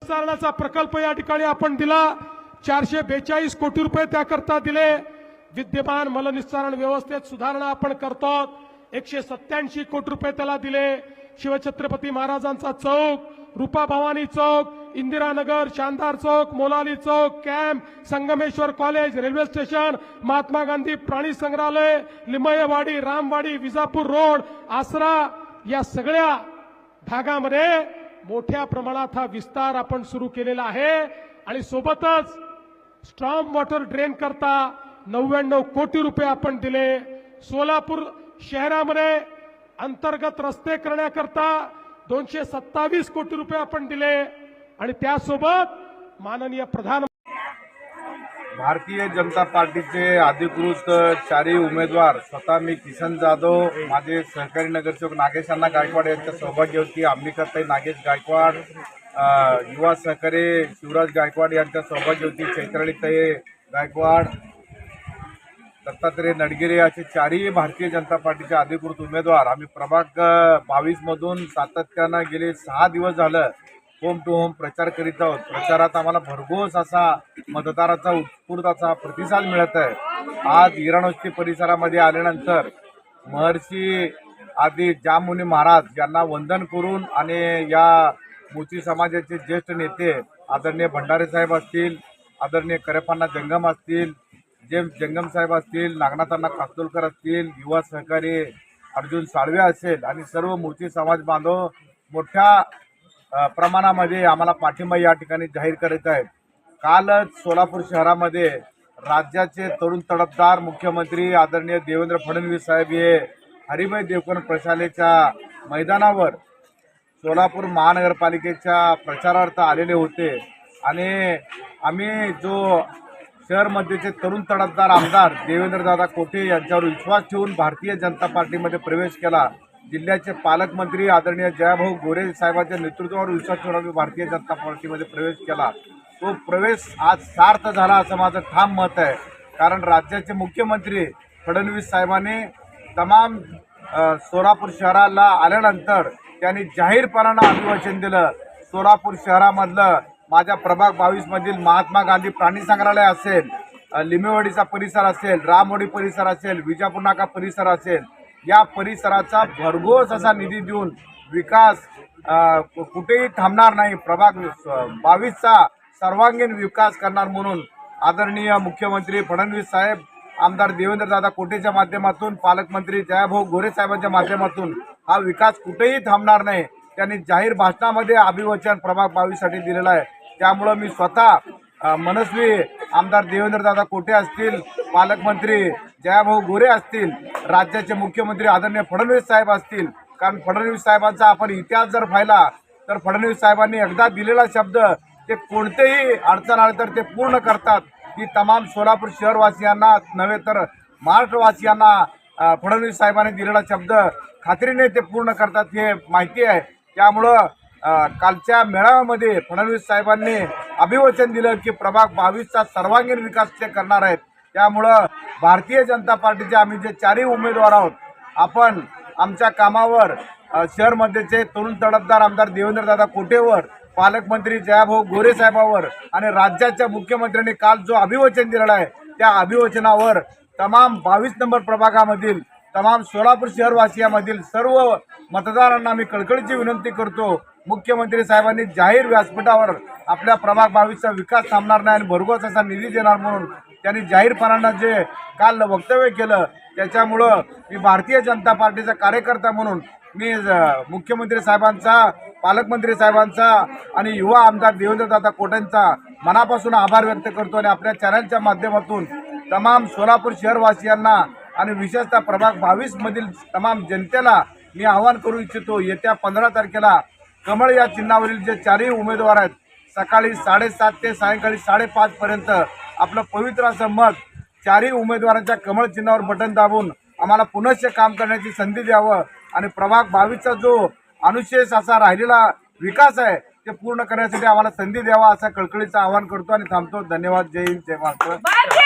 चालण्याचा प्रकल्प या ठिकाणी आपण दिला। 442 कोटी रुपये त्याकरता दिले। विद्यमान मलनिस्सारण व्यवस्थेत सुधारणा आपण करतो। 187 कोटी रुपये त्याला दिले। शिवछत्रपती महाराजांचा चौक, रूपा Bhavani Chowk, Indiranagar, Shandar Chowk, Molali Chowk, camp, Sangameshwar college, railway station, Mahatma Gandhi प्राणी संग्रहालय, लिमयवाडी, रामवाडी, विजापूर रोड, आसरा या सगळ्या भागामध्ये मोठ्या प्रमाणात हा विस्तार आपण सुरू केलेला आहे। आणि सोबतच स्ट्रॉम वॉटर ड्रेन करता 99 कोटी रुपये आपण दिले। सोलापूर शहरामध्ये अंतर्गत रस्ते करण्याकरता 227 कोटी रुपये आपण दिले। आणि त्यासोबत माननीय प्रधान भारतीय जनता पार्टीचे अधिकृत चारही उमेदवार स्वतः मी किसन जाधव, माझे सहकारी नगरसेवक नागेश अण्णा गायकवाड यांच्या सौभाग्यवती अंबिकाताई नागेश गायकवाड, युवा सहकारी शिवराज गायकवाड यांच्या सौभाग्यवती चैत्रालीताई गायकवाड, दत्तात्रय नडगिरे असे चारही भारतीय जनता पार्टीचे अधिकृत उमेदवार आम्ही प्रभाग 22 मधून सातत्यानं गेले 6 दिवस झालं होम टू होम प्रचार करीत आहोत। प्रचारात आम्हाला भरघोस असा मतदाराचा उत्स्फूर्त असा प्रतिसाद मिळत आहे। आज हिरणोष्टी परिसरामध्ये आल्यानंतर महर्षी आदी जामुनी महाराज यांना वंदन करून आणि या मोची समाजाचे ज्येष्ठ नेते आदरणीय भंडारे साहेब असतील, आदरणीय करेपण्णा जंगम असतील, जेम्स जंगम साहेब असतील, नागनाथांना कास्तोलकर असतील, युवा सहकारी अर्जुन साळवे असेल आणि सर्व मोची समाज बांधव मोठ्या प्रमाणामध्ये आम्हाला पाठिंबा या ठिकाणी जाहीर करत आहेत। कालच सोलापूर शहरामध्ये राज्याचे तरुण तडफदार मुख्यमंत्री आदरणीय देवेंद्र फडणवीस साहेब हे हरिभाई देवकन प्रशालेच्या मैदानावर सोलापूर महानगरपालिकेच्या प्रचारार्थ आलेले होते आणि आम्ही जो शहरमध्येचे तरुण तडफदार आमदार देवेंद्रदादा कोठे यांच्यावर विश्वास ठेवून भारतीय जनता पार्टीमध्ये प्रवेश केला। जिल्ह्याचे पालकमंत्री आदरणीय जयाभाऊ गोरे साहेबांच्या नेतृत्वावर विश्वास ठेवून आम्ही भारतीय जनता पार्टीमध्ये प्रवेश केला। तो प्रवेश आज सार्थ झाला असं माझं ठाम मत आहे। कारण राज्याचे मुख्यमंत्री फडणवीस साहेबांनी तमाम सोलापूर शहराला आल्यानंतर त्यांनी जाहीरपणानं अभिवाचन दिलं। सोलापूर शहरामधलं माझ्या प्रभाग 22 मधील महात्मा गांधी प्राणी संग्रहालय असेल, लिमेवाडीचा परिसर असेल, रामवाडी परिसर असेल, विजापूर नाका परिसर असेल, या परिसराचा भरघोस असा निधी देऊन विकास कुठेही थांबणार नाही, प्रभाग 22चा सर्वांगीण विकास करणार म्हणून आदरणीय मुख्यमंत्री फडणवीस साहेब, आमदार देवेंद्रदादा कोटेच्या माध्यमातून, पालकमंत्री जयाभाऊ गोरे साहेबांच्या माध्यमातून हा विकास कुठेही थांबणार नाही त्यांनी जाहीर भाषणामध्ये अभिवचन प्रभाग 22 साठी दिलेलं आहे। त्यामुळे मी स्वतः मनस्वी आमदार देवेंद्रदादा कोटे असतील, पालकमंत्री जयाभाऊ गोरे असतील, राज्याचे मुख्यमंत्री आदरणीय फडणवीस साहेब असतील, कारण फडणवीस साहेबांचा आपण इतिहास जर पाहिला तर फडणवीस साहेबांनी एकदा दिलेला शब्द ते कोणतेही अडचण आले तर ते पूर्ण करतात। की तमाम सोलापूर शहरवासियांना नव्हे तर महाराष्ट्रवासियांना फडणवीस साहेबांनी दिलेला शब्द खात्रीने ते पूर्ण करतात हे माहिती आहे। त्यामुळं कालच्या मेळाव्यामध्ये फडणवीस साहेबांनी अभिवचन दिलं की प्रभाग 22चा सर्वांगीण विकास ते करणार आहेत। त्यामुळं भारतीय जनता पार्टीचे आम्ही जे चारही उमेदवार आहोत आपण आमच्या कामावर शहरमध्येचे तरुण तडफदार आमदार देवेंद्रदादा कोटेवर, पालकमंत्री जयाभाऊ गोरे साहेबांवर आणि राज्याच्या मुख्यमंत्र्यांनी काल जो अभिवचन दिलेला आहे त्या अभिवचनावर तमाम 22 नंबर प्रभागामधील तमाम सोलापूर शहरवासियांमधील सर्व मतदारांना मी कळकळीची विनंती करतो, मुख्यमंत्री साहेबांनी जाहीर व्यासपीठावर आपल्या प्रभाग 22चा विकास थांबणार नाही आणि भरघोस असा निधी देणार म्हणून त्यांनी जाहीरपणानं जे काल वक्तव्य केलं त्याच्यामुळं मी भारतीय जनता पार्टीचा कार्यकर्ता म्हणून मी मुख्यमंत्री साहेबांचा, पालकमंत्री साहेबांचा आणि युवा आमदार देवेंद्रदादा कोटेंचा मनापासून आभार व्यक्त करतो आणि आपल्या चॅनलच्या माध्यमातून तमाम सोलापूर शहरवासियांना आणि विशेषतः प्रभाग 22 मधील तमाम जनतेला मी आवाहन करू इच्छितो, येत्या 15 तारखेला कमळ या चिन्हावरील जे चारही उमेदवार आहेत सकाळी 7:30 ते सायंकाळी 5:30 पर्यंत आपलं पवित्र असं मत चारही उमेदवारांच्या कमळ चिन्हावर बटन दाबून आम्हाला पुनश्च काम करण्याची संधी द्यावं आणि प्रभाग 22चा जो अनुशेष असा राहिलेला विकास आहे ते पूर्ण करण्यासाठी आम्हाला संधी द्यावा असं कळकळीचं आवाहन करतो आणि थांबतो। धन्यवाद। जय हिंद, जय महाराष्ट्र।